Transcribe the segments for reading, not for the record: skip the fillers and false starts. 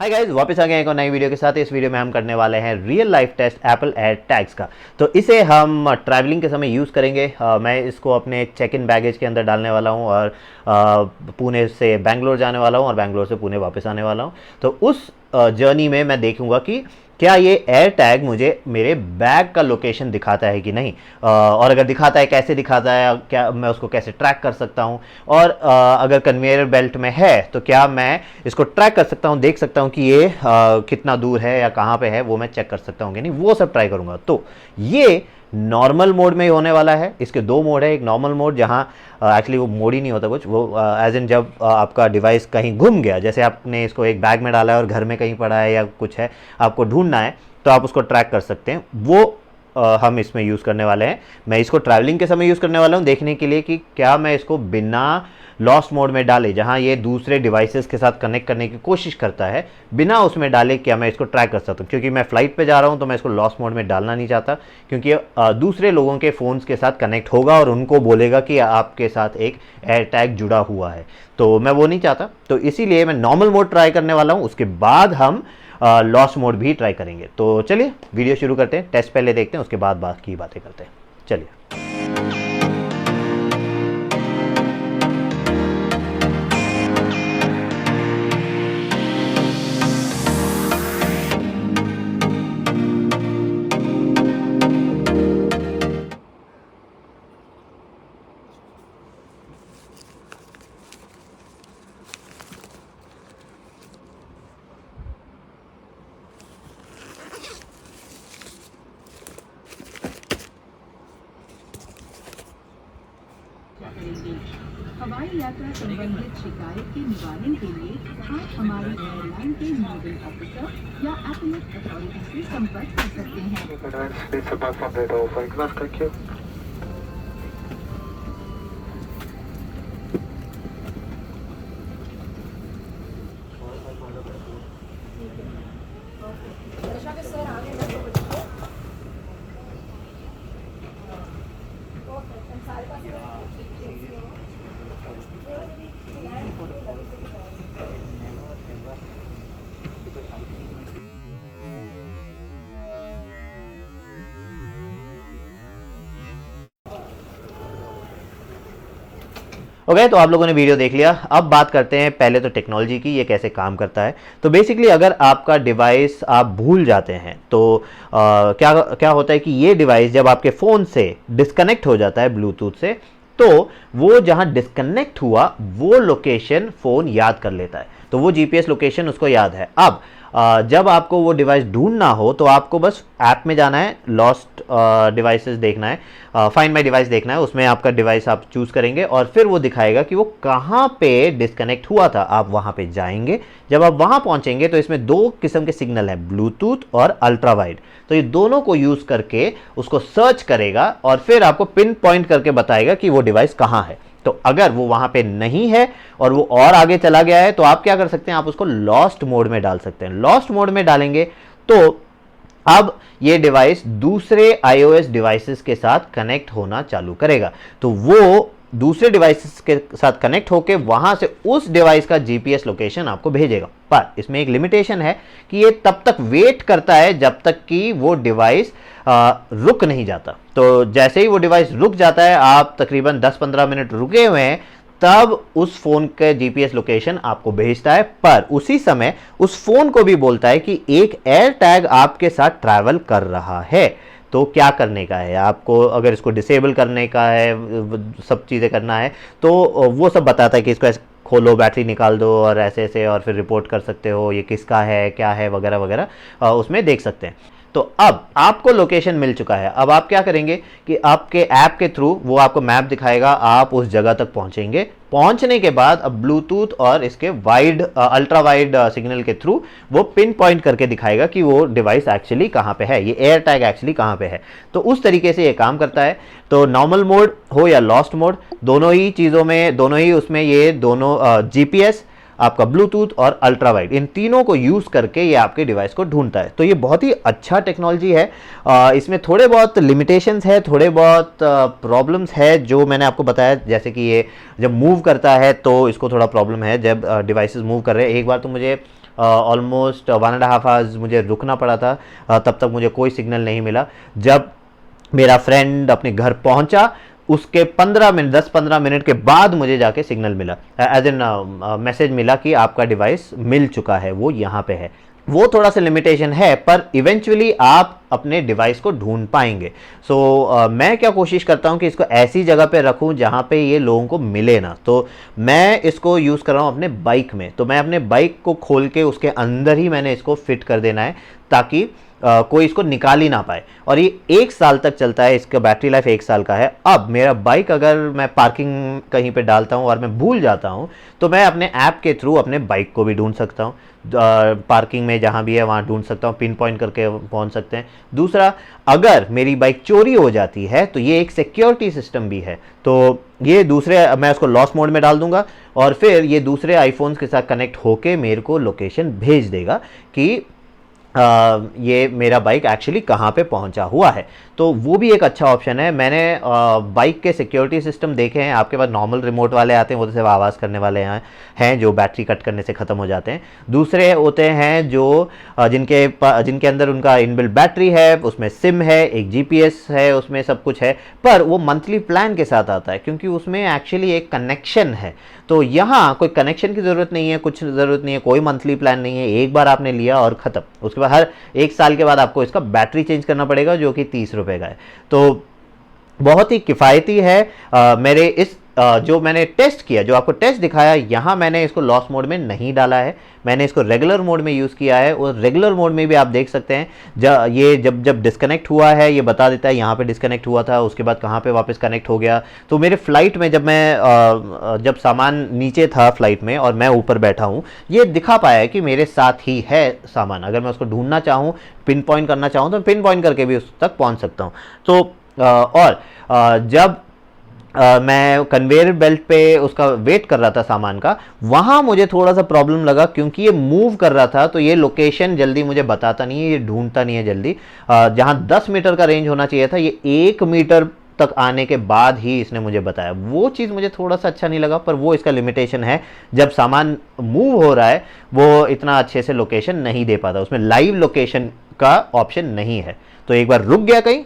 Hi guys, वापस आ गए एक और नई वीडियो के साथ। इस वीडियो में हम करने वाले हैं real life test Apple AirTags का। तो इसे हम ट्रैवलिंग के समय यूज़ करेंगे। मैं इसको अपने चेक इन बैगेज के अंदर डालने वाला हूं और पुणे से बैंगलोर जाने वाला हूं और बैंगलोर से पुणे वापस आने वाला हूं। तो उस जर्नी में मैं देखूंगा कि क्या ये एयर टैग मुझे मेरे बैग का लोकेशन दिखाता है कि नहीं, और अगर दिखाता है कैसे दिखाता है, क्या मैं उसको कैसे ट्रैक कर सकता हूँ, और अगर कन्वेयर बेल्ट में है तो क्या मैं इसको ट्रैक कर सकता हूँ, देख सकता हूँ कि ये कितना दूर है या कहाँ पे है, वो मैं चेक कर सकता हूँ कि नहीं, वो सब ट्राई करूँगा। तो ये नॉर्मल मोड में ही होने वाला है। इसके दो मोड है, एक नॉर्मल मोड जहाँ एक्चुअली वो मोड ही नहीं होता कुछ, वो एज इन जब आपका डिवाइस कहीं गुम गया, जैसे आपने इसको एक बैग में डाला है और घर में कहीं पड़ा है या कुछ है, आपको ढूंढना है तो आप उसको ट्रैक कर सकते हैं, वो हम इसमें यूज़ करने वाले हैं। मैं इसको ट्रैवलिंग के समय यूज़ करने वाला हूँ, देखने के लिए कि क्या मैं इसको बिना लॉस्ट मोड में डाले, जहाँ ये दूसरे डिवाइसेस के साथ कनेक्ट करने की कोशिश करता है, बिना उसमें डाले क्या मैं इसको ट्रैक कर सकता हूँ। क्योंकि मैं फ्लाइट पे जा रहा हूँ तो मैं इसको लॉस्ट मोड में डालना नहीं चाहता, क्योंकि दूसरे लोगों के फ़ोन्स के साथ कनेक्ट होगा और उनको बोलेगा कि आपके साथ एक एयर टैग जुड़ा हुआ है, तो मैं वो नहीं चाहता। तो इसीलिए मैं नॉर्मल मोड ट्राई करने वाला हूँ, उसके बाद हम लॉस्ट मोड भी ट्राई करेंगे। तो चलिए वीडियो शुरू करते हैं, टेस्ट पहले देखते हैं, उसके बाद बाकी बातें करते हैं। चलिए। हवाई यात्रा संबंधित शिकायत के निवारण के लिए आप हमारी एयरलाइन के नोडल ऑफिसर या एपलेट अथॉरिटी से संपर्क कर सकते हैं। ओके, तो आप लोगों ने वीडियो देख लिया। अब बात करते हैं पहले तो टेक्नोलॉजी की, ये कैसे काम करता है। तो बेसिकली अगर आपका डिवाइस आप भूल जाते हैं तो क्या क्या होता है कि ये डिवाइस जब आपके फ़ोन से डिस्कनेक्ट हो जाता है ब्लूटूथ से, तो वो जहां डिस्कनेक्ट हुआ वो लोकेशन फ़ोन याद कर लेता है। तो वो जीपीएस लोकेशन उसको याद है। अब जब आपको वो डिवाइस ढूंढना हो तो आपको बस ऐप में जाना है, लॉस्ट डिवाइसेस देखना है, फाइंड माई डिवाइस देखना है, उसमें आपका डिवाइस आप चूज़ करेंगे और फिर वो दिखाएगा कि वो कहाँ पे डिस्कनेक्ट हुआ था। आप वहाँ पे जाएंगे, जब आप वहाँ पहुँचेंगे तो इसमें दो किस्म के सिग्नल हैं, ब्लूटूथ और अल्ट्रा वाइड। तो ये दोनों को यूज़ करके उसको सर्च करेगा और फिर आपको पिन पॉइंट करके बताएगा कि वो डिवाइस कहाँ है। तो अगर वो वहां पे नहीं है और वो और आगे चला गया है तो आप क्या कर सकते हैं, आप उसको लॉस्ट मोड में डाल सकते हैं। लॉस्ट मोड में डालेंगे तो अब ये डिवाइस दूसरे आईओएस डिवाइसेस के साथ कनेक्ट होना चालू करेगा। तो वो दूसरे डिवाइसेस के साथ कनेक्ट होकर वहां से उस डिवाइस का जीपीएस लोकेशन आपको भेजेगा। पर इसमें एक लिमिटेशन है कि ये तब तक वेट करता है जब तक कि वो डिवाइस रुक नहीं जाता। तो जैसे ही वो डिवाइस रुक जाता है, आप तकरीबन 10-15 मिनट रुके हुए हैं, तब उस फोन के जीपीएस लोकेशन आपको भेजता है। पर उसी समय उस फोन को भी बोलता है कि एक एयर टैग आपके साथ ट्रैवल कर रहा है। तो क्या करने का है आपको, अगर इसको डिसेबल करने का है, सब चीज़ें करना है, तो वो सब बताता है कि इसको ऐसे खोलो, बैटरी निकाल दो और ऐसे ऐसे, और फिर रिपोर्ट कर सकते हो ये किसका है, क्या है, वगैरह वगैरह उसमें देख सकते हैं। तो अब आपको लोकेशन मिल चुका है। अब आप क्या करेंगे कि आपके ऐप के थ्रू वो आपको मैप दिखाएगा, आप उस जगह तक पहुंचेंगे। पहुंचने के बाद अब ब्लूटूथ और इसके वाइड अल्ट्रा वाइड सिग्नल के थ्रू वो पिन पॉइंट करके दिखाएगा कि वो डिवाइस एक्चुअली कहाँ पे है, ये एयर टैग एक्चुअली कहाँ पे है। तो उस तरीके से ये काम करता है। तो नॉर्मल मोड हो या लॉस्ट मोड, दोनों ही चीज़ों में, दोनों ही उसमें ये दोनों जीपीएस, आपका ब्लूटूथ और अल्ट्रा वाइड, इन तीनों को यूज़ करके ये आपके डिवाइस को ढूंढता है। तो ये बहुत ही अच्छा टेक्नोलॉजी है। इसमें थोड़े बहुत लिमिटेशंस है, थोड़े बहुत प्रॉब्लम्स है जो मैंने आपको बताया, जैसे कि ये जब मूव करता है तो इसको थोड़ा प्रॉब्लम है, जब डिवाइसेस मूव कर रहे हैं। एक बार तो मुझे ऑलमोस्ट 1.5 आवर्स मुझे रुकना पड़ा था, तब तक मुझे कोई सिग्नल नहीं मिला। जब मेरा फ्रेंड अपने घर पहुंचा उसके 10-15 मिनट के बाद मुझे जाके सिग्नल मिला, एज इन मैसेज मिला कि आपका डिवाइस मिल चुका है, वो यहाँ पे है। वो थोड़ा सा लिमिटेशन है, पर इवेंचुअली आप अपने डिवाइस को ढूंढ पाएंगे। सो मैं क्या कोशिश करता हूँ कि इसको ऐसी जगह पे रखूँ जहाँ पे ये लोगों को मिले ना। तो मैं इसको यूज़ कर रहा हूँ अपने बाइक में। तो मैं अपने बाइक को खोल के उसके अंदर ही मैंने इसको फिट कर देना है, ताकि कोई इसको निकाल ही ना पाए। और ये 1 साल तक चलता है, इसका बैटरी लाइफ 1 साल का है। अब मेरा बाइक अगर मैं पार्किंग कहीं पे डालता हूँ और मैं भूल जाता हूँ, तो मैं अपने ऐप के थ्रू अपने बाइक को भी ढूंढ सकता हूँ। पार्किंग में जहाँ भी है वहाँ ढूंढ सकता हूँ, पिन पॉइंट करके पहुँच सकते हैं। दूसरा, अगर मेरी बाइक चोरी हो जाती है तो ये एक सिक्योरिटी सिस्टम भी है। तो ये दूसरे, मैं उसको लॉस्ट मोड में डाल दूंगा और फिर ये दूसरे आईफोन्स के साथ कनेक्ट होके मेरे को लोकेशन भेज देगा कि ये मेरा बाइक एक्चुअली कहाँ पे पहुँचा हुआ है। तो वो भी एक अच्छा ऑप्शन है। मैंने बाइक के सिक्योरिटी सिस्टम देखे हैं। आपके पास नॉर्मल रिमोट वाले आते हैं, वो तो सिर्फ आवाज़ करने वाले हैं जो बैटरी कट करने से ख़त्म हो जाते हैं। दूसरे होते हैं जो जिनके अंदर उनका इनबिल्ट बैटरी है, उसमें सिम है, एक जीपीएस है, उसमें सब कुछ है, पर वो मंथली प्लान के साथ आता है, क्योंकि उसमें एक्चुअली एक कनेक्शन है। तो यहाँ कोई कनेक्शन की ज़रूरत नहीं है, कुछ ज़रूरत नहीं है, कोई मंथली प्लान नहीं है। एक बार आपने लिया और ख़त्म। उसके बाद हर 1 साल के बाद आपको इसका बैटरी चेंज करना पड़ेगा, जो कि 30 रुपये का है। तो बहुत ही किफ़ायती है। मेरे इस जो मैंने टेस्ट किया, जो आपको टेस्ट दिखाया, यहाँ मैंने इसको लॉस मोड में नहीं डाला है, मैंने इसको रेगुलर मोड में यूज़ किया है। और रेगुलर मोड में भी आप देख सकते हैं ये जब डिस्कनेक्ट हुआ है, ये बता देता है यहाँ पे डिस्कनेक्ट हुआ था, उसके बाद कहाँ पे वापस कनेक्ट हो गया। तो मेरे फ्लाइट में जब सामान नीचे था फ्लाइट में और मैं ऊपर बैठा हूँ, ये दिखा पाया है कि मेरे साथ ही है सामान। अगर मैं उसको ढूंढना चाहूँ, पिन पॉइंट करना चाहूँ, तो पिन पॉइंट करके भी उस तक पहुँच सकता हूँ। तो जब मैं कन्वेयर बेल्ट पे उसका वेट कर रहा था सामान का, वहाँ मुझे थोड़ा सा प्रॉब्लम लगा, क्योंकि ये मूव कर रहा था, तो ये लोकेशन जल्दी मुझे बताता नहीं है, ये ढूंढता नहीं है जल्दी। जहाँ 10 मीटर का रेंज होना चाहिए था, ये 1 मीटर तक आने के बाद ही इसने मुझे बताया। वो चीज़ मुझे थोड़ा सा अच्छा नहीं लगा, पर वो इसका लिमिटेशन है। जब सामान मूव हो रहा है, वो इतना अच्छे से लोकेशन नहीं दे पाता, उसमें लाइव लोकेशन का ऑप्शन नहीं है। तो एक बार रुक गया कहीं,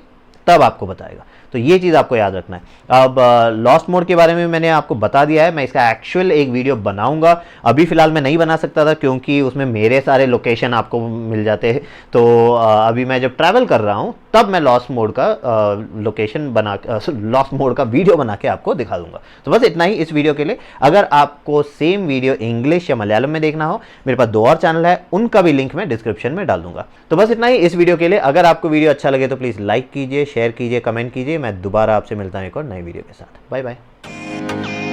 तब आपको बताएगा। तो ये चीज़ आपको याद रखना है। अब लॉस्ट मोड के बारे में मैंने आपको बता दिया है, मैं इसका एक्चुअल एक वीडियो बनाऊंगा। अभी फ़िलहाल मैं नहीं बना सकता था, क्योंकि उसमें मेरे सारे लोकेशन आपको मिल जाते हैं। तो अभी मैं जब ट्रैवल कर रहा हूँ, तब मैं लॉस्ट मोड का लॉस्ट मोड का वीडियो बना के आपको दिखा दूंगा। तो बस इतना ही इस वीडियो के लिए। अगर आपको सेम वीडियो इंग्लिश या मलयालम में देखना हो, मेरे पास 2 और चैनल है, उनका भी लिंक मैं डिस्क्रिप्शन में डाल दूंगा। तो बस इतना ही इस वीडियो के लिए। अगर आपको वीडियो अच्छा लगे तो प्लीज़ लाइक कीजिए, शेयर कीजिए, कमेंट कीजिए। मैं दोबारा आपसे मिलता हूँ एक और नई वीडियो के साथ। Bye bye.